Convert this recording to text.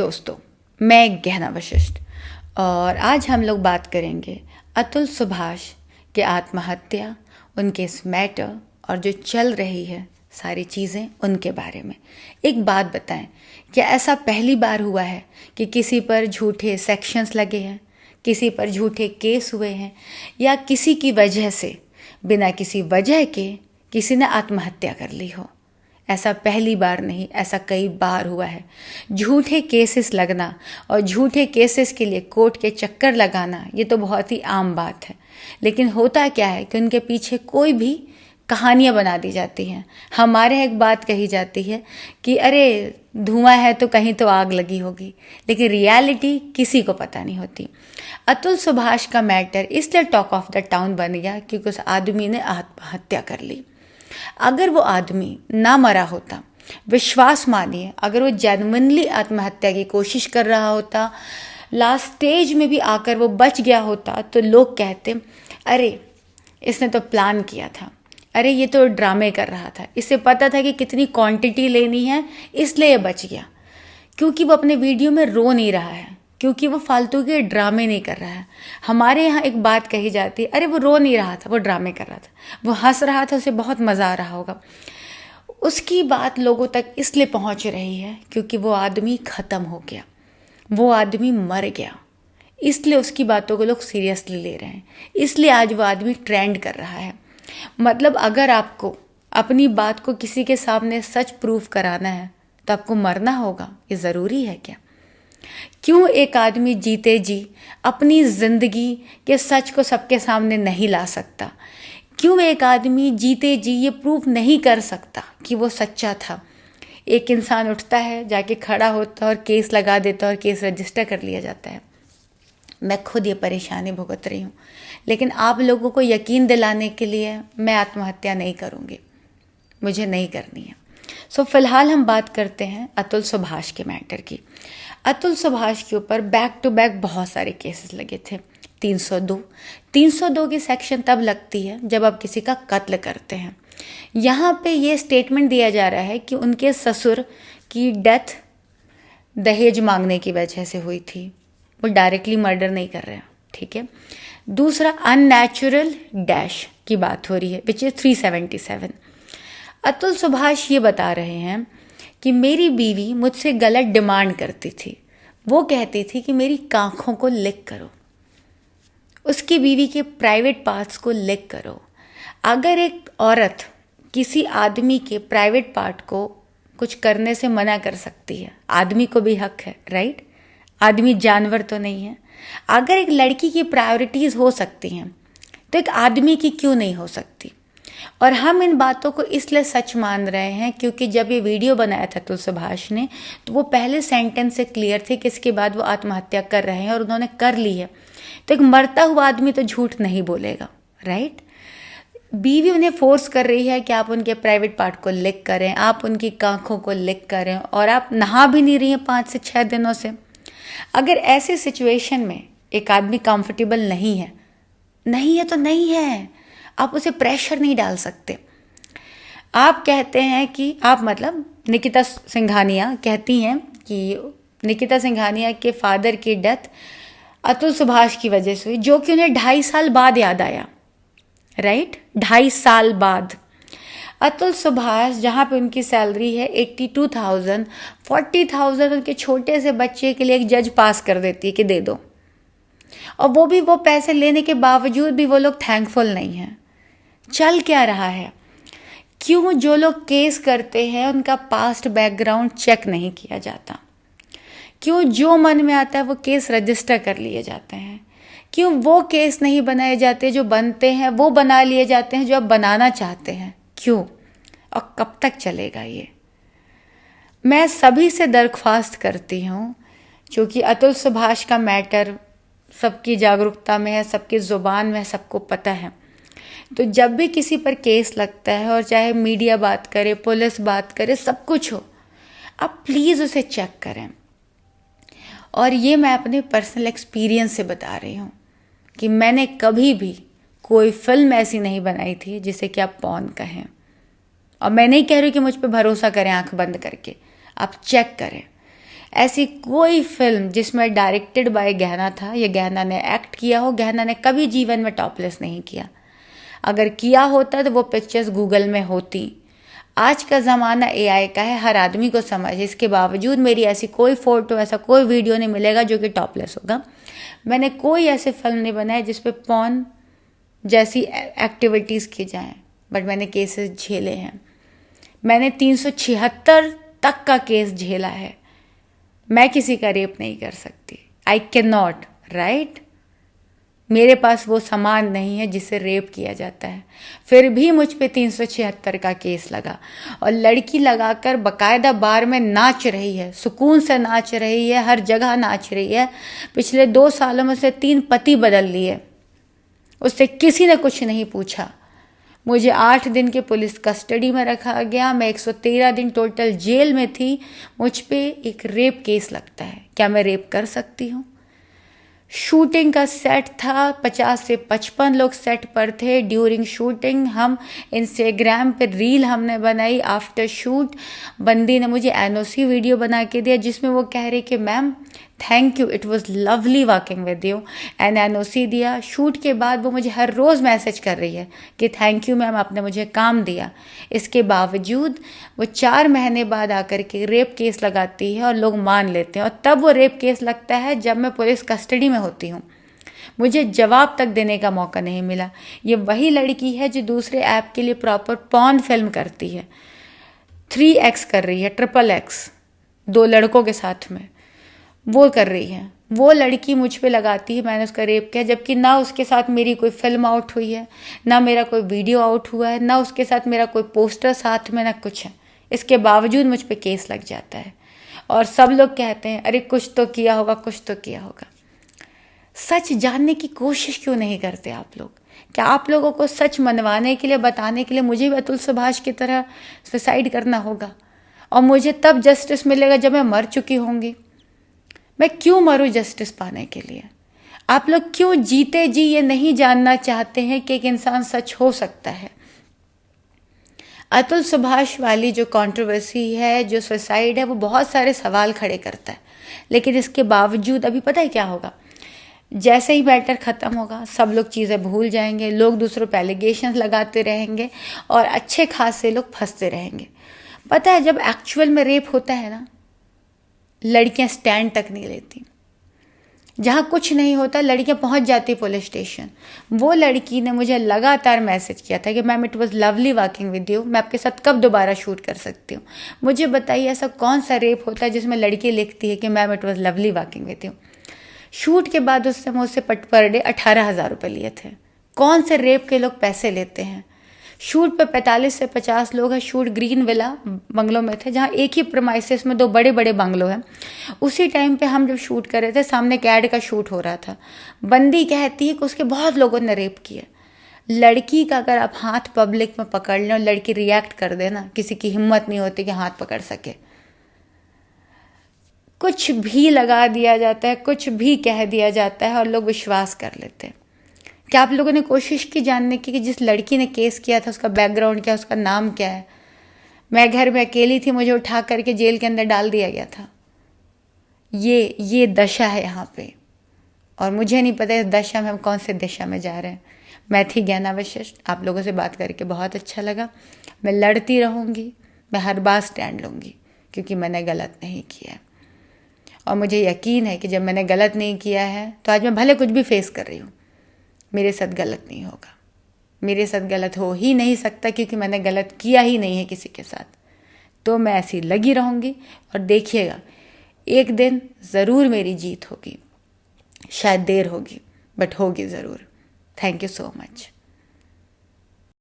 दोस्तों, मैं गहना वशिष्ठ और आज हम लोग बात करेंगे अतुल सुभाष के आत्महत्या, उनके इस मैटर और जो चल रही है सारी चीज़ें उनके बारे में। एक बात बताएं, क्या ऐसा पहली बार हुआ है कि किसी पर झूठे सेक्शंस लगे हैं, किसी पर झूठे केस हुए हैं, या किसी की वजह से बिना किसी वजह के किसी ने आत्महत्या कर ली हो? ऐसा पहली बार नहीं, ऐसा कई बार हुआ है। झूठे केसेस लगना और झूठे केसेस के लिए कोर्ट के चक्कर लगाना, ये तो बहुत ही आम बात है। लेकिन होता क्या है कि उनके पीछे कोई भी कहानियाँ बना दी जाती हैं। हमारे यहाँ एक बात कही जाती है कि अरे धुआं है तो कहीं तो आग लगी होगी, लेकिन रियलिटी किसी को पता नहीं होती। अतुल सुभाष का मैटर इसलिए टॉक ऑफ द टाउन बन गया क्योंकि उस आदमी ने आत्महत्या कर ली। अगर वो आदमी ना मरा होता, विश्वास मानिए, अगर वो जेन्युइनली आत्महत्या की कोशिश कर रहा होता, लास्ट स्टेज में भी आकर वो बच गया होता, तो लोग कहते अरे इसने तो प्लान किया था, अरे ये तो ड्रामे कर रहा था, इसे पता था कि कितनी क्वांटिटी लेनी है इसलिए ये बच गया। क्योंकि वो अपने वीडियो में रो नहीं रहा है, क्योंकि वो फालतू के ड्रामे नहीं कर रहा है। हमारे यहाँ एक बात कही जाती है, अरे वो रो नहीं रहा था, वो ड्रामे कर रहा था, वो हंस रहा था, उसे बहुत मज़ा आ रहा होगा। उसकी बात लोगों तक इसलिए पहुँच रही है क्योंकि वो आदमी ख़त्म हो गया, वो आदमी मर गया, इसलिए उसकी बातों को लोग सीरियसली ले रहे हैं, इसलिए आज वो आदमी ट्रेंड कर रहा है। मतलब अगर आपको अपनी बात को किसी के सामने सच प्रूफ कराना है तो आपको मरना होगा, ये ज़रूरी है क्या? क्यों एक आदमी जीते जी अपनी ज़िंदगी के सच को सबके सामने नहीं ला सकता? क्यों एक आदमी जीते जी ये प्रूफ नहीं कर सकता कि वो सच्चा था? एक इंसान उठता है, जाके खड़ा होता है और केस लगा देता है और केस रजिस्टर कर लिया जाता है। मैं खुद ये परेशानी भुगत रही हूँ, लेकिन आप लोगों को यकीन दिलाने के लिए मैं आत्महत्या नहीं करूँगी, मुझे नहीं करनी है। सो फिलहाल हम बात करते हैं अतुल सुभाष के मैटर की। अतुल सुभाष के ऊपर बैक टू बैक बहुत सारे केसेस लगे थे। 302 की सेक्शन तब लगती है जब आप किसी का कत्ल करते हैं। यहाँ पे ये स्टेटमेंट दिया जा रहा है कि उनके ससुर की डेथ दहेज मांगने की वजह से हुई थी, वो डायरेक्टली मर्डर नहीं कर रहे हैं, ठीक है। दूसरा अननेचुरल डैश की बात हो रही है, विच इज़ 377। अतुल सुभाष ये बता रहे हैं कि मेरी बीवी मुझसे गलत डिमांड करती थी, वो कहती थी कि मेरी आँखों को लिक करो, उसकी बीवी के प्राइवेट पार्ट्स को लिक करो। अगर एक औरत किसी आदमी के प्राइवेट पार्ट को कुछ करने से मना कर सकती है, आदमी को भी हक है, राइट? आदमी जानवर तो नहीं है। अगर एक लड़की की प्रायोरिटीज़ हो सकती हैं तो एक आदमी की क्यों नहीं हो सकती? और हम इन बातों को इसलिए सच मान रहे हैं क्योंकि जब ये वीडियो बनाया था अतुल सुभाष ने, तो वो पहले सेंटेंस से क्लियर थे कि इसके बाद वो आत्महत्या कर रहे हैं और उन्होंने कर ली है। तो एक मरता हुआ आदमी तो झूठ नहीं बोलेगा, राइट? बीवी उन्हें फोर्स कर रही है कि आप उनके प्राइवेट पार्ट को लिक करें, आप उनकी आँखों को लिक करें, और आप नहा भी नहीं रही हैं 5 से 6 दिनों से। अगर ऐसे सिचुएशन में एक आदमी कंफर्टेबल नहीं है तो नहीं है, आप उसे प्रेशर नहीं डाल सकते। आप कहते हैं कि आप, मतलब निकिता सिंघानिया कहती हैं कि निकिता सिंघानिया के फादर की डेथ अतुल सुभाष की वजह से हुई, जो कि उन्हें 2.5 साल बाद याद आया, राइट? 2.5 साल बाद। अतुल सुभाष जहाँ पे उनकी सैलरी है 82,000, 40,000 उनके छोटे से बच्चे के लिए एक जज पास कर देती है कि दे दो, और वो भी वो पैसे लेने के बावजूद भी वो लोग थैंकफुल नहीं हैं। चल क्या रहा है? क्यों जो लोग केस करते हैं उनका पास्ट बैकग्राउंड चेक नहीं किया जाता? क्यों जो मन में आता है वो केस रजिस्टर कर लिए जाते हैं? क्यों वो केस नहीं बनाए जाते जो बनते हैं, वो बना लिए जाते हैं जो आप बनाना चाहते हैं? क्यों और कब तक चलेगा ये? मैं सभी से दरख्वास्त करती हूँ, क्योंकि अतुल सुभाष का मैटर सबकी जागरूकता में है, सबकी ज़ुबान में है, सबको पता है। तो जब भी किसी पर केस लगता है, और चाहे मीडिया बात करे, पुलिस बात करे, सब कुछ हो, आप प्लीज़ उसे चेक करें। और ये मैं अपने पर्सनल एक्सपीरियंस से बता रही हूँ कि मैंने कभी भी कोई फिल्म ऐसी नहीं बनाई थी जिसे कि आप पॉर्न कहें। और मैं नहीं कह रही कि मुझ पर भरोसा करें आंख बंद करके, आप चेक करें। ऐसी कोई फिल्म जिसमें डायरेक्टेड बाय गहना था या गहना ने एक्ट किया हो, गहना ने कभी जीवन में टॉपलेस नहीं किया। अगर किया होता तो वो पिक्चर्स गूगल में होती। आज का ज़माना एआई का है, हर आदमी को समझ है। इसके बावजूद मेरी ऐसी कोई फ़ोटो, ऐसा कोई वीडियो नहीं मिलेगा जो कि टॉपलेस होगा। मैंने कोई ऐसी फिल्म नहीं बनाई जिस पे पॉर्न जैसी एक्टिविटीज़ की जाएं, बट मैंने केसेस झेले हैं। मैंने 376 तक का केस झेला है। मैं किसी का रेप नहीं कर सकती, आई कैन नॉट, राइट। मेरे पास वो सामान नहीं है जिससे रेप किया जाता है, फिर भी मुझ पे 376 का केस लगा। और लड़की लगाकर बकायदा बार में नाच रही है, सुकून से नाच रही है, हर जगह नाच रही है। पिछले 2 सालों में से 3 पति बदल लिए, उससे किसी ने कुछ नहीं पूछा। मुझे 8 दिन के पुलिस कस्टडी में रखा गया। मैं 113 दिन टोटल जेल में थी। मुझ पे एक रेप केस लगता है। क्या मैं रेप कर सकती हूँ? शूटिंग का सेट था, 50 से 55 लोग सेट पर थे। ड्यूरिंग शूटिंग हम इंस्टाग्राम पे रील हमने बनाई। आफ्टर शूट बंदी ने मुझे एनओसी वीडियो बना के दिया जिसमें वो कह रही कि ma'am thank you, it was lovely working with you, and NOC दिया। शूट के बाद वो मुझे हर रोज़ मैसेज कर रही है कि थैंक यू मैम, आपने मुझे काम दिया। इसके बावजूद वो 4 महीने बाद आकर के रेप केस लगाती है और लोग मान लेते हैं। और तब वो रेप केस लगता है जब मैं पुलिस कस्टडी में होती हूँ। मुझे जवाब तक देने का मौका नहीं मिला। ये वही लड़की है जो दूसरे ऐप के लिए प्रॉपर पॉर्न फिल्म करती है, 3x कर रही है, XXX 2 लड़कों के साथ में वो कर रही है। वो लड़की मुझ पे लगाती है मैंने उसका रेप किया, जबकि ना उसके साथ मेरी कोई फिल्म आउट हुई है, ना मेरा कोई वीडियो आउट हुआ है, ना उसके साथ मेरा कोई पोस्टर साथ में, ना कुछ है। इसके बावजूद मुझ पे केस लग जाता है और सब लोग कहते हैं अरे कुछ तो किया होगा, कुछ तो किया होगा। सच जानने की कोशिश क्यों नहीं करते आप लोग? क्या आप लोगों को सच मनवाने के लिए, बताने के लिए मुझे भी अतुल सुभाष की तरह सुसाइड करना होगा? और मुझे तब जस्टिस मिलेगा जब मैं मर चुकी होंगी। मैं क्यों मरूं जस्टिस पाने के लिए? आप लोग क्यों जीते जी ये नहीं जानना चाहते हैं कि एक इंसान सच हो सकता है? अतुल सुभाष वाली जो कंट्रोवर्सी है, जो सुसाइड है, वो बहुत सारे सवाल खड़े करता है। लेकिन इसके बावजूद अभी पता है क्या होगा? जैसे ही मैटर ख़त्म होगा सब लोग चीज़ें भूल जाएंगे, लोग दूसरों पर एलिगेशन लगाते रहेंगे और अच्छे खासे लोग फंसते रहेंगे। पता है जब एक्चुअल में रेप होता है ना, लड़कियां स्टैंड तक नहीं लेती। जहाँ कुछ नहीं होता लड़कियां पहुँच जाती पुलिस स्टेशन। वो लड़की ने मुझे लगातार मैसेज किया था कि ma'am it was lovely working with you, मैं आपके साथ कब दोबारा शूट कर सकती हूँ? मुझे बताइए ऐसा कौन सा रेप होता है जिसमें लड़की लिखती है कि ma'am it was lovely working with you? Shoot के बाद उससे मुझसे पर डे 18,000 रुपये लिए थे। कौन से रेप के लोग पैसे लेते हैं? शूट पे 45 से 50 लोग हैं। शूट ग्रीन विला बंगलों में थे, जहाँ एक ही प्रेमाइसेस में 2 बड़े बड़े बंगलो हैं। उसी टाइम पे हम जब शूट कर रहे थे, सामने एक ऐड का शूट हो रहा था। बंदी कहती है कि उसके बहुत लोगों ने रेप किया। लड़की का अगर आप हाथ पब्लिक में पकड़ लें और लड़की रिएक्ट कर दे ना, किसी की हिम्मत नहीं होती कि हाथ पकड़ सके। कुछ भी लगा दिया जाता है, कुछ भी कह दिया जाता है और लोग विश्वास कर लेते हैं। क्या आप लोगों ने कोशिश की जानने की कि जिस लड़की ने केस किया था उसका बैकग्राउंड क्या, उसका नाम क्या है? मैं घर में अकेली थी, मुझे उठा करके जेल के अंदर डाल दिया गया था। ये दशा है यहाँ पे, और मुझे नहीं पता इस दशा में हम कौन से दिशा में जा रहे हैं। मैं थी ज्ञाना वशिष्ठ, आप लोगों से बात करके बहुत अच्छा लगा। मैं लड़ती रहूँगी, मैं हर बार स्टैंड लूँगी क्योंकि मैंने गलत नहीं किया है। और मुझे यकीन है कि जब मैंने गलत नहीं किया है तो आज मैं भले कुछ भी फेस कर रही हूँ, मेरे साथ गलत नहीं होगा। मेरे साथ गलत हो ही नहीं सकता क्योंकि मैंने गलत किया ही नहीं है किसी के साथ। तो मैं ऐसी लगी रहूँगी और देखिएगा एक दिन ज़रूर मेरी जीत होगी। शायद देर होगी बट होगी ज़रूर। Thank you so much.